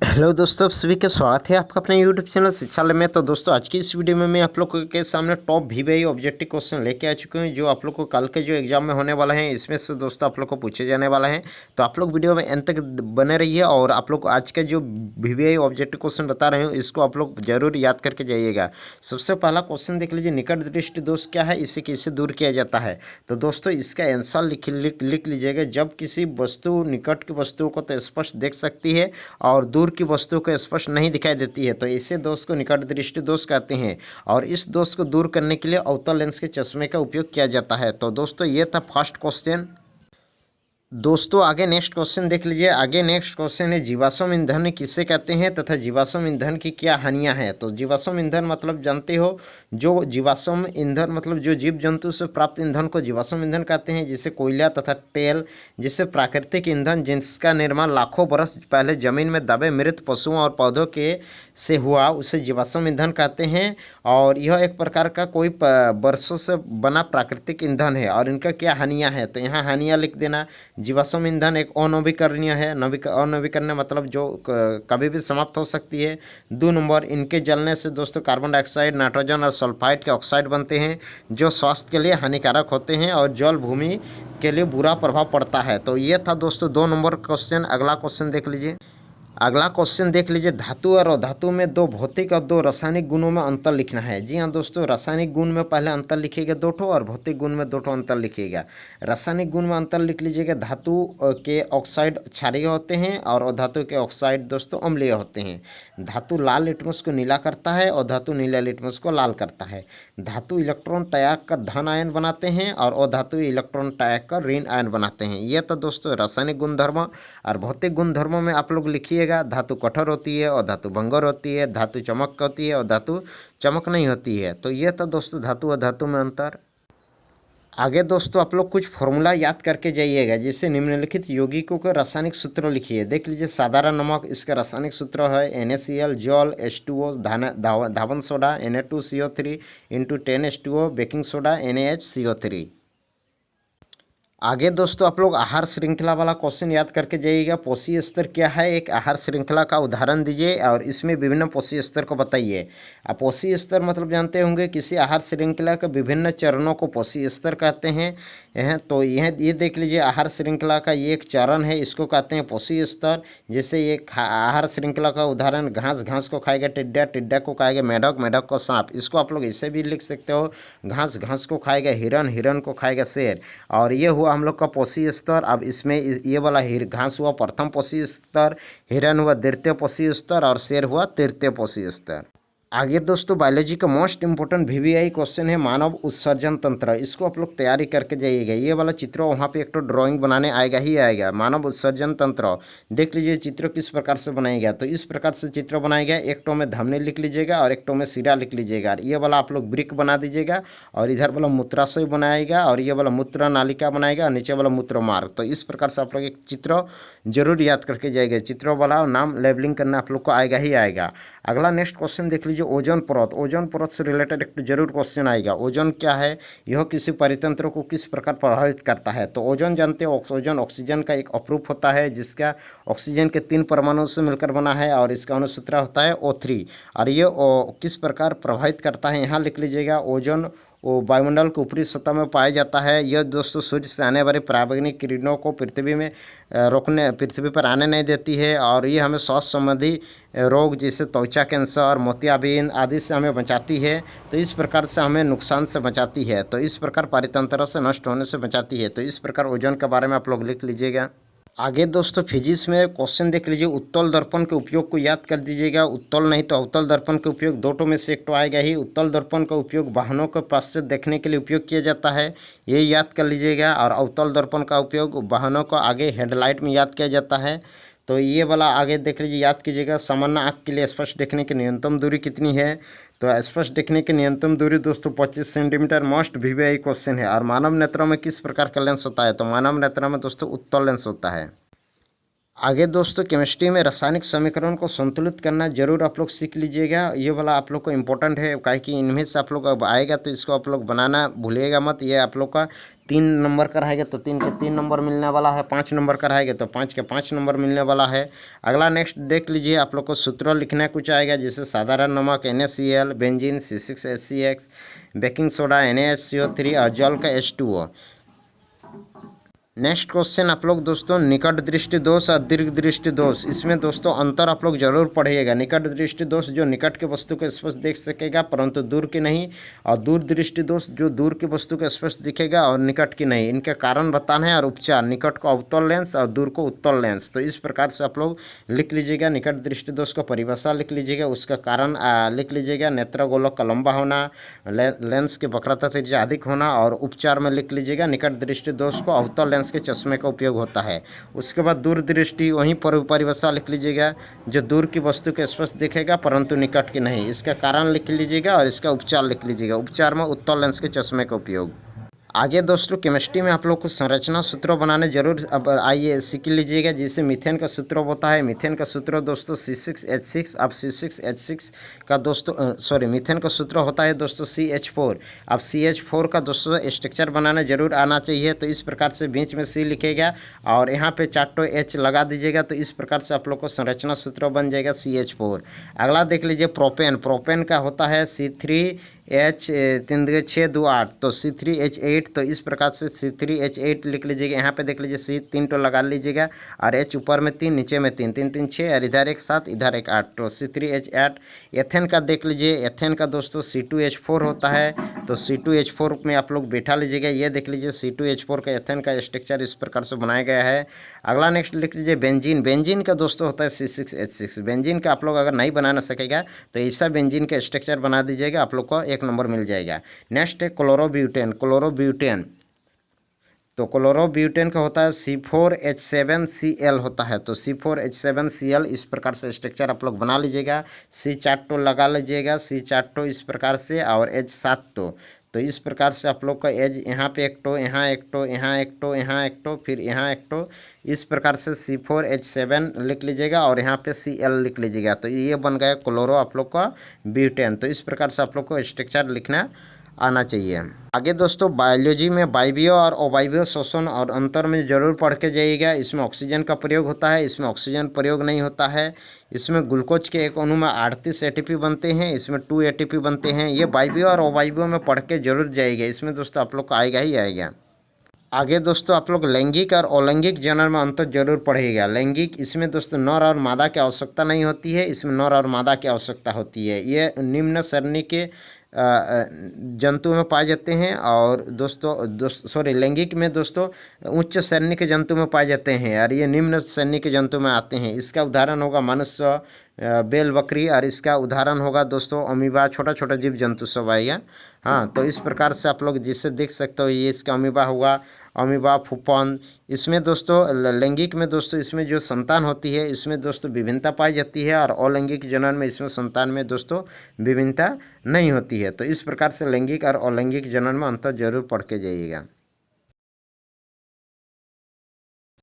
Hello दोस्तों, आप सभी का स्वागत है आपका अपने यूट्यूब चैनल शिक्षालय में। तो दोस्तों, आज की इस वीडियो में मैं आप लोग के सामने टॉप वीवीआई ऑब्जेक्टिव क्वेश्चन लेके आ चुके हैं, जो आप लोग को कल के जो एग्जाम में होने वाला है इसमें से दोस्तों आप लोग को पूछे जाने वाला है। तो आप लोग वीडियो में एंड तक बने रहिए और आप लोग आज का जो वीवीआई ऑब्जेक्टिव क्वेश्चन बता रहे हूँ इसको आप लोग जरूर याद करके जाइएगा। सबसे पहला क्वेश्चन देख लीजिए, निकट दृष्टि दोष क्या है, इसे कैसे दूर किया जाता है। तो दोस्तों, इसका आंसर लिख लीजिएगा। जब किसी वस्तु निकट की वस्तुओं को तो स्पष्ट देख सकती है और दूर की वस्तु को स्पष्ट नहीं दिखाई देती है, तो ऐसे दोष को निकट दृष्टि दोष कहते हैं। और इस दोष को दूर करने के लिए अवतल लेंस के चश्मे का उपयोग किया जाता है। तो दोस्तों, ये था फर्स्ट क्वेश्चन। दोस्तों, आगे नेक्स्ट क्वेश्चन देख लीजिए। आगे नेक्स्ट क्वेश्चन है, जीवाश्म ईंधन किसे कहते हैं तथा जीवाश्म ईंधन की क्या हानियां हैं। तो जीवाश्म ईंधन मतलब जानते हो, जो जीवाश्म ईंधन मतलब जो जीव जंतु से प्राप्त ईंधन को जीवाश्म ईंधन कहते हैं, जिसे कोयला तथा तेल, जिसे प्राकृतिक ईंधन जिसका निर्माण लाखों बरस पहले जमीन में दबे मृत पशुओं और पौधों के से हुआ, उसे जीवाश्म ईंधन कहते हैं। और यह एक प्रकार का कोई वर्षों से बना प्राकृतिक ईंधन है। और इनका क्या हानियां हैं, तो यहाँ हानियां लिख देना। जीवाश्म ईंधन एक अनवीकरणीय है। अनवीकरणीय मतलब जो कभी भी समाप्त हो सकती है। 2 नंबर, इनके जलने से दोस्तों कार्बन डाइऑक्साइड, नाइट्रोजन और सल्फाइड के ऑक्साइड बनते हैं, जो स्वास्थ्य के लिए हानिकारक होते हैं और जल भूमि के लिए बुरा प्रभाव पड़ता है। तो ये था दोस्तों 2 नंबर क्वेश्चन। अगला क्वेश्चन देख लीजिए। अगला क्वेश्चन देख लीजिए, धातु और अधातु में 2 भौतिक और 2 रासायनिक गुणों में अंतर लिखना है। जी हाँ दोस्तों, रासायनिक गुण में पहले अंतर लिखिएगा 2 ठो और भौतिक गुण में 2 ठो अंतर लिखिएगा। रासायनिक गुण में अंतर लिख लीजिएगा, धातु के ऑक्साइड क्षारीय होते हैं और अधातु के ऑक्साइड दोस्तों अम्लीय होते हैं। धातु लाल लिटमस को नीला करता है और धातु नीला लिटमस को लाल करता है। धातु इलेक्ट्रॉन त्याग कर धन आयन बनाते हैं और अधातु इलेक्ट्रॉन त्याग कर ऋण आयन बनाते हैं। यह तो दोस्तों रासायनिक गुणधर्म। और भौतिक गुणधर्मों में आप लोग लिखिएगा, धातु कठोर होती है और धातु भंगुर होती है, धातु चमक होती है और धातु चमक नहीं होती है। तो ये तो दोस्तों धातु और धातु में अंतर। आगे दोस्तों आप लोग कुछ फॉर्मूला याद करके जाइएगा, जैसे निम्नलिखित यौगिकों के रासायनिक सूत्र लिखिए। देख लीजिए, साधारण नमक, इसका रासायनिक सूत्र है NaCl, जल, H2O, धावन soda Na2CO3 into 10H2O, baking soda NaHCO3। आगे दोस्तों आप लोग आहार श्रृंखला वाला क्वेश्चन याद करके जाइएगा। पोषी स्तर क्या है, एक आहार श्रृंखला का उदाहरण दीजिए और इसमें विभिन्न पोषी स्तर को बताइए। अब पोषी स्तर मतलब जानते होंगे, किसी आहार श्रृंखला के विभिन्न चरणों को पोषी स्तर कहते हैं। तो ये देख लीजिए, आहार श्रृंखला का ये एक चरण है, इसको कहते हैं पोषी स्तर। जैसे ये आहार श्रृंखला का उदाहरण, घास को खाएगा टिड्डा, टिड्डा को खाएगा मेढक, मेढक को सांप। इसको आप लोग ऐसे भी लिख सकते हो, घास को खाएगा हिरन, हिरन को खाएगा शेर। और ये हुआ हम लोग का पोषी स्तर। अब इसमें ये वाला घास हुआ प्रथम पोषी स्तर, हिरन हुआ द्वितीय पोषी स्तर और शेर हुआ तृतीय पोषी स्तर। आगे दोस्तों बायोलॉजी का मोस्ट इंपोर्टेंट वीवीआई क्वेश्चन है, मानव उत्सर्जन तंत्र। इसको आप लोग तैयारी करके जाइएगा। ये वाला चित्र वहाँ पे एक तो ड्राइंग बनाने आएगा ही आएगा। मानव उत्सर्जन तंत्र देख लीजिए, चित्र किस प्रकार से बनाएगा। तो इस प्रकार से चित्र बनाएगा, एक टो में धमनी लिख लीजिएगा और एक टो में सिरा लिख लीजिएगा। ये वाला आप लोग ब्रिक बना दीजिएगा और इधर वाला मूत्राशय बनाएगा और ये वाला मूत्र नालिका बनाएगा और नीचे वाला मूत्र मार्ग। तो इस प्रकार से आप लोग एक चित्र जरूर याद करके जाएगा। चित्रों वाला नाम लेबलिंग करना आप लोग को आएगा ही आएगा। अगला नेक्स्ट क्वेश्चन देख लीजिए, ओजोन परत। ओजोन परत से रिलेटेड एक जरूर क्वेश्चन आएगा। ओजोन क्या है, यह किसी परितंत्र को किस प्रकार प्रभावित करता है। तो ओजोन जानते हो, ओजोन ऑक्सीजन का एक अपरूप होता है, जिसका ऑक्सीजन के 3 परमाणुओं से मिलकर बना है और इसका अणुसूत्र होता है O3। और ये किस प्रकार प्रभावित करता है, यहाँ लिख लीजिएगा। ओजोन वो वायुमंडल के ऊपरी सतह में पाया जाता है। यह दोस्तों सूर्य से आने वाली पराबैंगनी किरणों को पृथ्वी पर आने नहीं देती है और ये हमें स्वास्थ्य संबंधी रोग जैसे त्वचा कैंसर, मोतियाबिंद आदि से हमें बचाती है। तो इस प्रकार से हमें नुकसान से बचाती है। तो इस प्रकार पारितंत्र से नष्ट होने से बचाती है। तो इस प्रकार ओजोन के बारे में आप लोग लिख लीजिएगा। आगे दोस्तों फिजिक्स में क्वेश्चन देख लीजिए, उत्तल दर्पण के उपयोग को याद कर दीजिएगा। उत्तल नहीं तो अवतल दर्पण के उपयोग 2 टो में से एक टो आएगा ही। उत्तल दर्पण का उपयोग वाहनों के पश्चात देखने के लिए उपयोग किया जाता है, ये याद कर लीजिएगा। और अवतल दर्पण का उपयोग वाहनों को आगे हेडलाइट में याद किया जाता है। तो ये वाला आगे देख लीजिए, याद कीजिएगा। सामान्य आँख के लिए स्पष्ट देखने की न्यूनतम दूरी कितनी है। तो स्पष्ट देखने की न्यूनतम दूरी दोस्तों 25 सेंटीमीटर। मोस्ट वीवीआई क्वेश्चन है। और मानव नेत्रों में किस प्रकार का लेंस होता है, तो मानव नेत्रों में दोस्तों उत्तल लेंस होता है। आगे दोस्तों केमिस्ट्री में रासायनिक समीकरण को संतुलित करना जरूर आप लोग सीख लीजिएगा। ये वाला आप लोग को इम्पोर्टेंट है, काहे कि इनमें से आप लोग अब आएगा तो इसको आप लोग बनाना भूलिएगा मत। ये आप लोग का 3 नंबर का रहेगा तो 3 के 3 नंबर मिलने वाला है, 5 नंबर का रहेगा तो 5 के 5 नंबर मिलने वाला है। अगला नेक्स्ट देख लीजिए, आप लोग को सूत्र लिखना कुछ आएगा, जैसे साधारण नमक NaCl, benzene C6HCX, baking soda NaHCO3 और जल का H2O। नेक्स्ट क्वेश्चन आप लोग दोस्तों निकट दृष्टि दोष और दीर्घ दृष्टि दोष, इसमें दोस्तों अंतर आप लोग जरूर पढ़िएगा। निकट दृष्टि दोष जो निकट के वस्तु को स्पष्ट देख सकेगा परंतु दूर की नहीं, और दूर दृष्टि दोष जो दूर की वस्तु को स्पष्ट दिखेगा और निकट की नहीं। इनके कारण बताना है और उपचार। निकट को अवतल लेंस और दूर को उत्तल लेंस। तो इस प्रकार से आप लोग लिख लीजिएगा। निकट दृष्टि दोष का परिभाषा लिख लीजिएगा, उसका कारण लिख लीजिएगा। नेत्रगोलक का लंबा होना, लेंस की वक्रता त्रिज्या अधिक होना, और उपचार में लिख लीजिएगा लेंस दृष्टि दोष को अवतल लेंस के चश्मे का उपयोग होता है। उसके बाद दूर दृष्टि, वहीं पर परिभाषा लिख लीजिएगा, जो दूर की वस्तु के स्पष्ट दिखेगा परंतु निकट की नहीं। इसका कारण लिख लीजिएगा और इसका उपचार लिख लीजिएगा। उपचार में उत्तल लेंस के चश्मे का उपयोग। आगे दोस्तों केमिस्ट्री में आप लोग को संरचना सूत्र बनाने जरूर अब आइए सीख लीजिएगा। जैसे मीथेन का सूत्र होता है, मीथेन का सूत्र दोस्तों C6H6। अब C6H6 का दोस्तों मीथेन का सूत्र होता है दोस्तों CH4। अब CH4 का दोस्तों स्ट्रक्चर बनाना जरूर आना चाहिए। तो इस प्रकार से बीच में C लिखेगा और यहाँ पे 4 H लगा दीजिएगा। तो इस प्रकार से आप लोग को संरचना सूत्र बन जाएगा CH4। अगला देख लीजिए प्रोपेन। प्रोपेन का होता है C3H628 तो C3H8। तो इस प्रकार से C3H8 लिख लीजिएगा। यहाँ पे देख लीजिए C 3 तो लगा लीजिएगा और H ऊपर में 3 नीचे में 3, 3 3 6 और इधर एक 7 इधर एक 8 तो C3H8। एथेन का देख लीजिए, एथेन का दोस्तों C2H4 होता है। तो C2H4 में आप लोग बैठा लीजिएगा। ये देख लीजिए C2H4 का एथेन का स्ट्रक्चर इस प्रकार से बनाया गया है। अगला नेक्स्ट लिख लीजिए बेंजीन। बेंजीन का दोस्तों होता है C6H6। बेंजीन का आप लोग अगर नहीं बनाना सकेगा तो ऐसा बेंजीन का स्ट्रक्चर बना दीजिएगा, आप लोग को 1 नंबर मिल जाएगा। नेक्स्ट है क्लोरोब्यूटेन। क्लोरोब्यूटेन तो क्लोरोब्यूटेन का होता है C4H7Cl होता है। तो C4H7Cl इस प्रकार से स्ट्रक्चर आप लोग बना लीजिएगा। C4 तो लगा लीजिएगा, C4 तो इस प्रकार से और H7 तो इस प्रकार से आप लोग का एज यहाँ पे 1 यहाँ 1 यहाँ 1 यहाँ 1 फिर यहाँ 1 इस प्रकार से C4H7 लिख लीजिएगा और यहाँ पे Cl लिख लीजिएगा। तो ये बन गया क्लोरो आप लोग का ब्यूटेन। तो इस प्रकार से आप लोग को स्ट्रक्चर लिखना आना चाहिए। आगे दोस्तों बायोलॉजी में वायवीय और अवायवीय श्वसन और अंतर में जरूर पढ़ के जाइएगा। इसमें ऑक्सीजन का प्रयोग होता है, इसमें ऑक्सीजन प्रयोग नहीं होता है। इसमें ग्लूकोज के एक अणु में 38 ATP बनते हैं, इसमें 2 ATP बनते हैं। ये वायवीय और अवायवीय में पढ़ के जरूर जाइएगा। इसमें दोस्तों आप लोग को आएगा ही आएगा। आगे दोस्तों आप लोग लैंगिक और अलैंगिक जनन में अंतर जरूर पढ़िएगा। लैंगिक, इसमें दोस्तों नर और मादा की आवश्यकता नहीं होती है, इसमें नर और मादा की आवश्यकता होती है। ये निम्न श्रेणी के जंतु में पाए जाते हैं। और दोस्तों लैंगिक में दोस्तों उच्च श्रेणी के जंतु में पाए जाते हैं और ये निम्न श्रेणी के जंतु में आते हैं। इसका उदाहरण होगा मनुष्य, बेल, बकरी, और इसका उदाहरण होगा दोस्तों अमीबा, छोटा छोटा जीव जंतु सब आएगा। हाँ, तो इस प्रकार से आप लोग जिससे देख सकते हो ये इसका अमीबा हुआ, अमीबा, फूफन। इसमें दोस्तों लैंगिक में दोस्तों इसमें जो संतान होती है इसमें दोस्तों विभिन्नता पाई जाती है और अलैंगिक जनन में इसमें संतान में दोस्तों विभिन्नता नहीं होती है। तो इस प्रकार से लैंगिक और अलैंगिक जनन में अंतर जरूर पढ़ के जाइएगा।